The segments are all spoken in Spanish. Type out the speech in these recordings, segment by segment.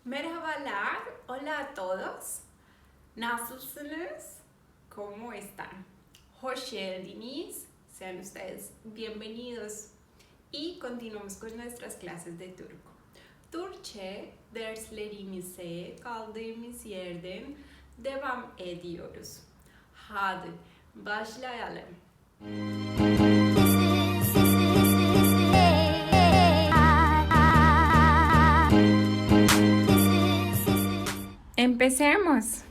Merhabalar, hola a todos. Nasılsınız? ¿Cómo están? Hoş geldiniz. Sean ustedes bienvenidos. Y continuamos con nuestras clases de turco. Türkçe derslerimize kaldığımız yerden devam ediyoruz. Hadi başlayalım. Empecemos.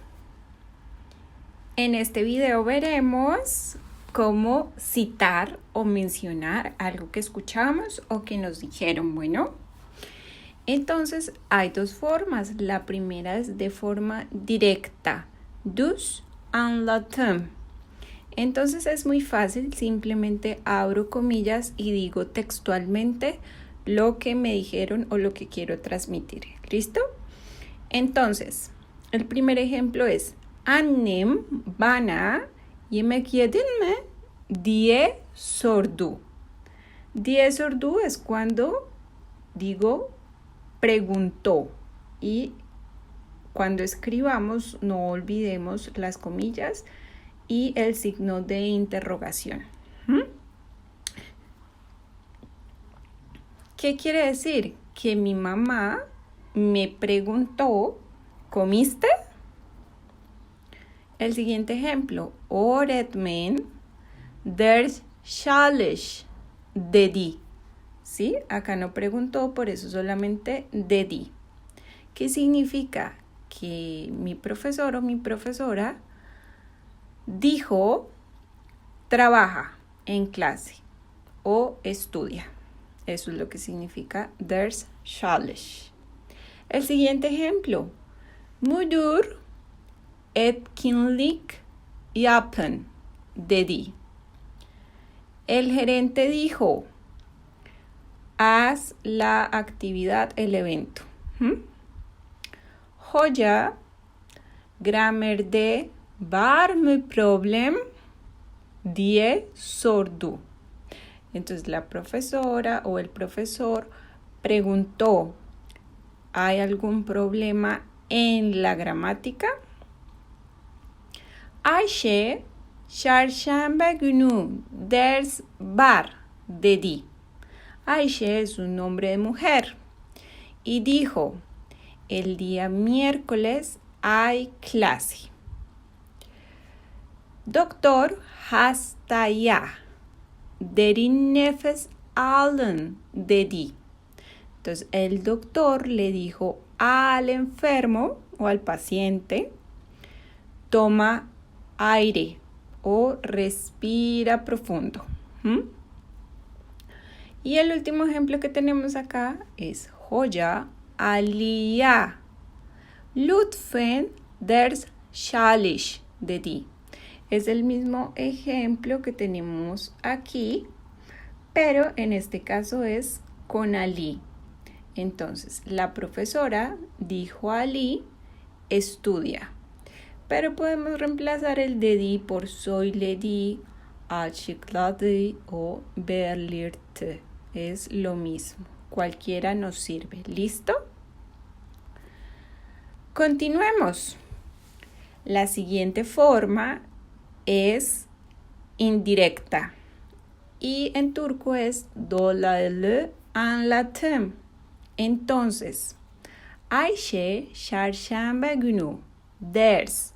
En este video veremos cómo citar o mencionar algo que escuchamos o que nos dijeron. Bueno, entonces hay dos formas. La primera es de forma directa. Dus anlatım. Entonces es muy fácil, simplemente abro comillas y digo textualmente lo que me dijeron o lo que quiero transmitir. ¿Listo? Entonces, el primer ejemplo es Annem bana yemek yedin mi diye sordu. Diye sordu es cuando digo preguntó y cuando escribamos no olvidemos las comillas y el signo de interrogación. ¿Qué quiere decir? Que mi mamá me preguntó, ¿comiste? El siguiente ejemplo, öğretmen ders çalış dedi. ¿Sí? Acá no preguntó, por eso solamente dedi. ¿Qué significa? Que mi profesor o mi profesora dijo, trabaja en clase o estudia. Eso es lo que significa ders çalış. El siguiente ejemplo, müdür etkinlik yapın dedi. El gerente dijo, haz la actividad, el evento. Hoca gramerde var mı problem diye sordu. Entonces la profesora o el profesor preguntó, ¿hay algún problema en la gramática? Ayşe, çarşamba günü ders var dedi. Ayşe es un nombre de mujer y dijo, el día miércoles hay clase. Doktor hastaya derin nefes alın dedi. Entonces el doctor le dijo al enfermo o al paciente, toma aire o respira profundo. Y el último ejemplo que tenemos acá es Hoca Aliya lütfen ders çalış dedi. Es el mismo ejemplo que tenemos aquí, pero en este caso es con Ali. Entonces, la profesora dijo a Ali, estudia. Pero podemos reemplazar el dedi por söyledi, açıkladı o belirtti. Es lo mismo. Cualquiera nos sirve. ¿Listo? Continuemos. La siguiente forma es indirecta. Y en turco es dolaylı anlatım. Entonces, Ayşe çarşamba günü ders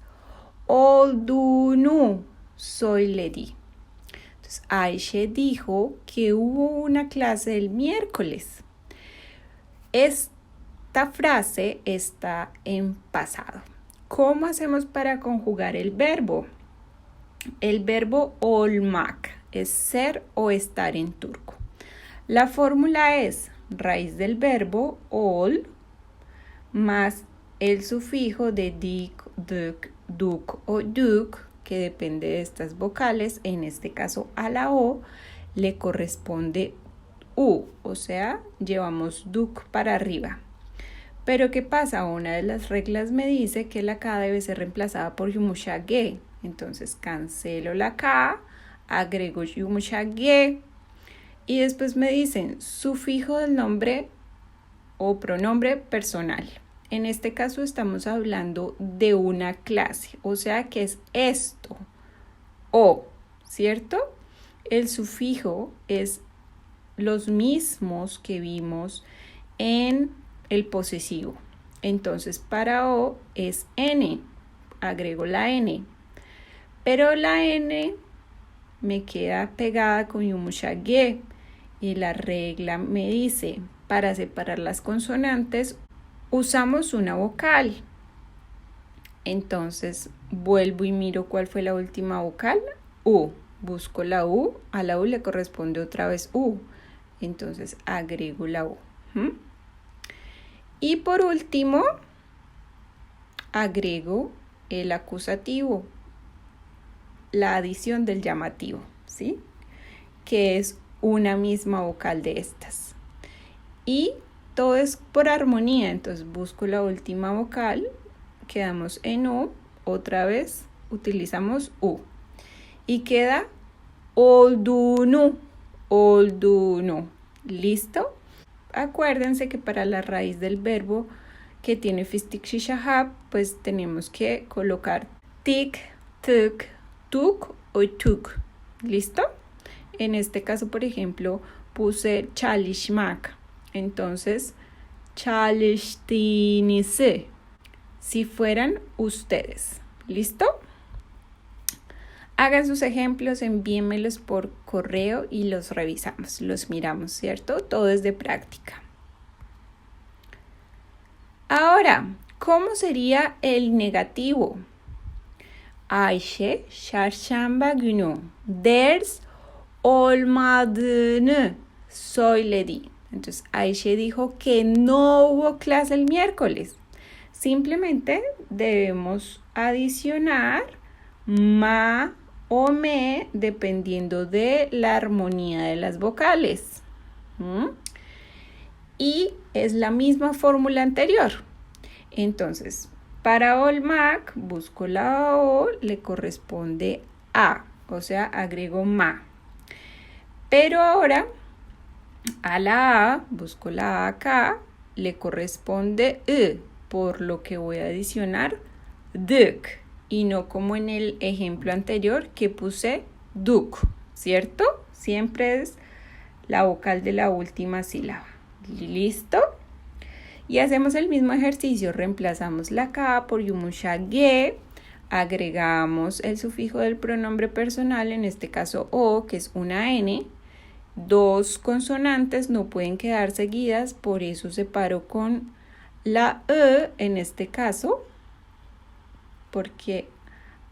olduğunu söyledi. Entonces, Ayşe dijo que hubo una clase el miércoles. Esta frase está en pasado. ¿Cómo hacemos para conjugar el verbo? El verbo olmak es ser o estar en turco. La fórmula es raíz del verbo ol más el sufijo de dik, duk, duk o duk, que depende de estas vocales. En este caso a la O le corresponde U, o sea, llevamos duk para arriba. Pero ¿qué pasa? Una de las reglas me dice que la K debe ser reemplazada por yumuşak. Entonces cancelo la K, agrego yumuşak y después me dicen sufijo del nombre o pronombre personal. En este caso estamos hablando de una clase, o sea que es esto, o, ¿cierto? El sufijo es los mismos que vimos en el posesivo. Entonces, para o es n, agrego la n, pero la n me queda pegada con yumushague y la regla me dice, para separar las consonantes usamos una vocal. Entonces, vuelvo y miro cuál fue la última vocal, u. Busco la u, a la u le corresponde otra vez u. Entonces, agrego la u. Y por último, agrego el acusativo, la adición del llamativo, ¿sí? Que es una misma vocal de estas. Y todo es por armonía, entonces busco la última vocal, quedamos en u, otra vez utilizamos u. Y queda oldunu, oldunu. ¿Listo? Acuérdense que para la raíz del verbo que tiene fistik shishahab, pues tenemos que colocar tik, tuk, tuk o tuk. ¿Listo? En este caso, por ejemplo, puse chalishmak. Entonces, chalishtinise. Si fueran ustedes. ¿Listo? Hagan sus ejemplos, envíenmelos por correo y los revisamos, los miramos, ¿cierto? Todo es de práctica. Ahora, ¿cómo sería el negativo? Ayşe çarşamba günü ders olmadığını söyledi. Entonces, Ayşe dijo que no hubo clase el miércoles. Simplemente debemos adicionar ma o me dependiendo de la armonía de las vocales. Y es la misma fórmula anterior. Entonces, para olmak busco la o, le corresponde a, o sea, agrego ma. Pero ahora, a la a, busco la a acá, le corresponde por lo que voy a adicionar duk. Y no como en el ejemplo anterior que puse duk, ¿cierto? Siempre es la vocal de la última sílaba. ¿Listo? Y hacemos el mismo ejercicio. Reemplazamos la K por yumushage, agregamos el sufijo del pronombre personal, en este caso o, que es una N. Dos consonantes no pueden quedar seguidas, por eso separo con la E en este caso, porque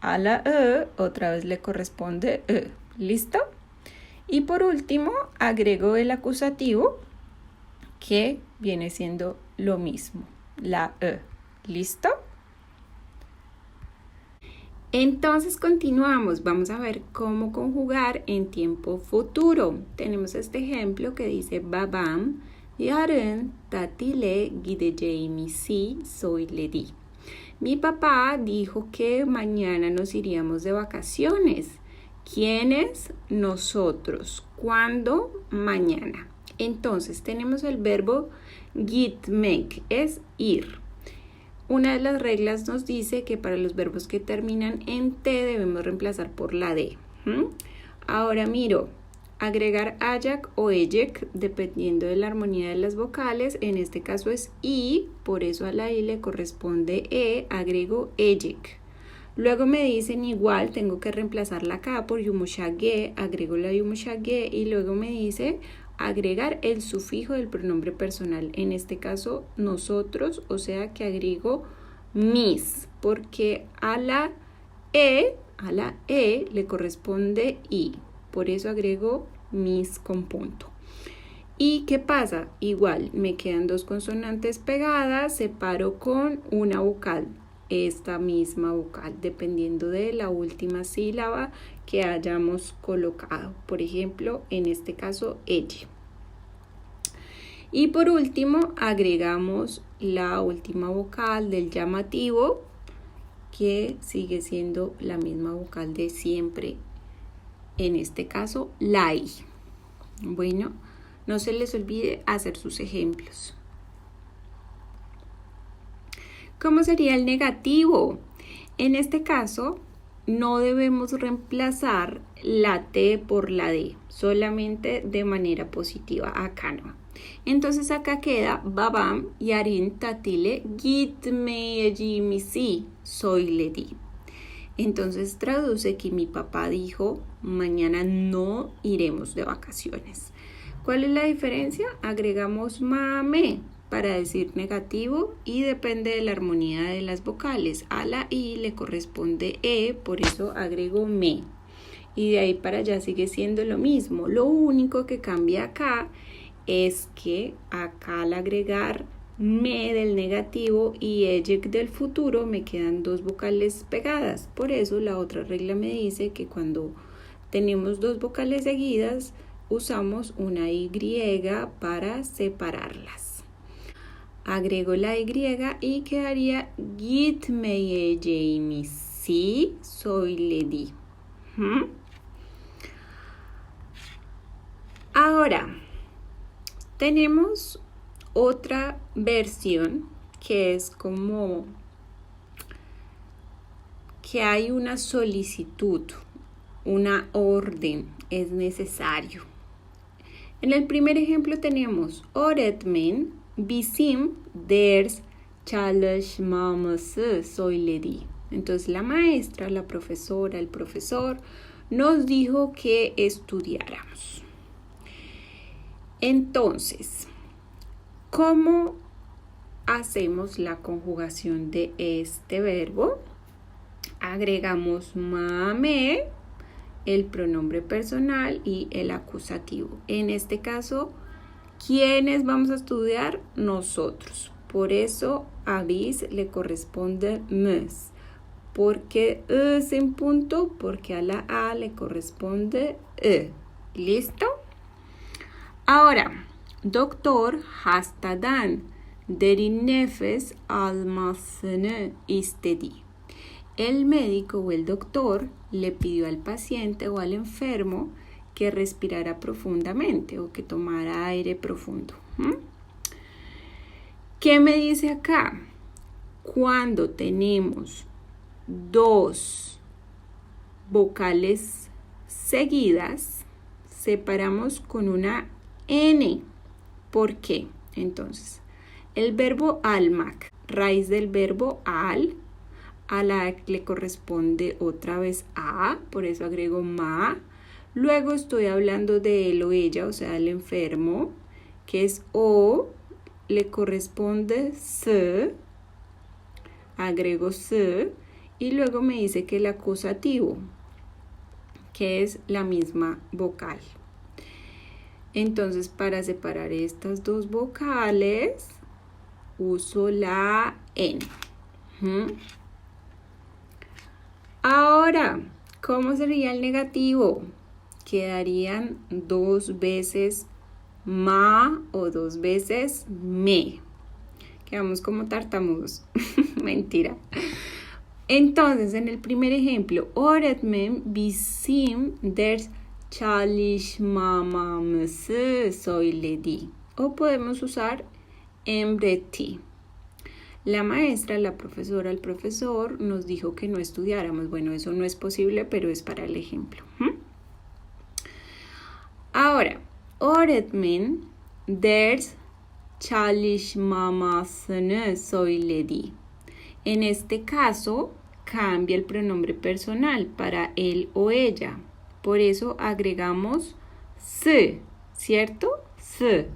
a la E otra vez le corresponde E. ¿Listo? Y por último, agrego el acusativo, que viene siendo lo mismo, la E. ¿Listo? Entonces continuamos. Vamos a ver cómo conjugar en tiempo futuro. Tenemos este ejemplo que dice Babam yarın tatile gideceğimizi söyledi. Mi papá dijo que mañana nos iríamos de vacaciones. ¿Quiénes? Nosotros. ¿Cuándo? Mañana. Entonces tenemos el verbo gitmek, es ir. Una de las reglas nos dice que para los verbos que terminan en T debemos reemplazar por la D. Ahora miro, agregar ayak o ejek dependiendo de la armonía de las vocales. En este caso es I, por eso a la I le corresponde E, agrego ejek. Luego me dicen igual, tengo que reemplazar la K por yumushage, agrego la yumushage y luego me dice agregar el sufijo del pronombre personal, en este caso nosotros, o sea que agrego mis, porque a la E le corresponde I, por eso agrego mis con punto. ¿Y qué pasa? Igual, me quedan dos consonantes pegadas, separo con una vocal, esta misma vocal, dependiendo de la última sílaba que hayamos colocado. Por ejemplo, en este caso, ella. Y por último, agregamos la última vocal del llamativo, que sigue siendo la misma vocal de siempre. En este caso, la I. Bueno, no se les olvide hacer sus ejemplos. ¿Cómo sería el negativo? En este caso, no debemos reemplazar la T por la D, solamente de manera positiva, acá no. Entonces acá queda babam yarin tatile gitmeyecekmişsin söyledi. Entonces traduce que mi papá dijo, mañana no iremos de vacaciones. ¿Cuál es la diferencia? Agregamos mame para decir negativo y depende de la armonía de las vocales. A la I le corresponde E, por eso agrego me. Y de ahí para allá sigue siendo lo mismo. Lo único que cambia acá es que acá al agregar me del negativo y ecek del futuro me quedan dos vocales pegadas. Por eso la otra regla me dice que cuando tenemos dos vocales seguidas usamos una Y para separarlas. Agrego la Y y quedaría gitmeyecekmişsin söyledi. Ahora, tenemos otra versión que es como que hay una solicitud, una orden, es necesario. En el primer ejemplo tenemos öğretmen bizim ders çalışmamızı söyledi. Entonces la maestra, la profesora, el profesor nos dijo que estudiáramos. Entonces, ¿cómo hacemos la conjugación de este verbo? Agregamos mame, el pronombre personal y el acusativo. En este caso, ¿quiénes vamos a estudiar? Nosotros. Por eso a bis le corresponde mes. ¿Por qué sin punto? Porque a la A le corresponde e. ¿Listo? Ahora, doktor hastadan derin nefes almasını istedi. El médico o el doctor le pidió al paciente o al enfermo que respirara profundamente o que tomara aire profundo. ¿Qué me dice acá? Cuando tenemos dos vocales seguidas, separamos con una N. ¿Por qué? Entonces, el verbo almak, raíz del verbo al, a la le corresponde otra vez a, por eso agrego ma. Luego estoy hablando de él o ella, o sea, el enfermo, que es o, le corresponde se, agrego se, y luego me dice que el acusativo, que es la misma vocal. Entonces, para separar estas dos vocales, uso la N. Ahora, ¿cómo sería el negativo? Quedarían dos veces ma o dos veces me. Quedamos como tartamudos. Mentira. Entonces, en el primer ejemplo, öğretmen bizim ders çalışmamızı söyledi. O podemos usar emretti. La maestra, la profesora, el profesor nos dijo que no estudiáramos. Bueno, eso no es posible, pero es para el ejemplo. Ahora, öğretmen ders çalışmamızı söyledi. En este caso, cambia el pronombre personal para él o ella. Por eso agregamos se, ¿cierto? Se.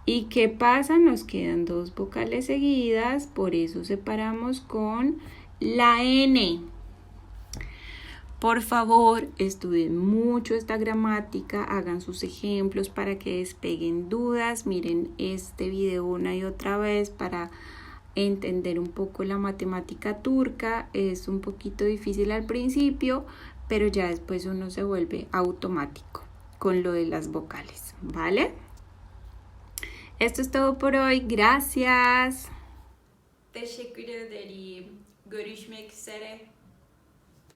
¿Y qué pasa? Nos quedan dos vocales seguidas, por eso separamos con la N. Por favor, estudien mucho esta gramática, hagan sus ejemplos para que despeguen dudas, miren este video una y otra vez para entender un poco la matemática turca. Es un poquito difícil al principio, pero ya después uno se vuelve automático con lo de las vocales, ¿vale? Esto es todo por hoy. Gracias. Teşekkür ederim. Görüşmek üzere.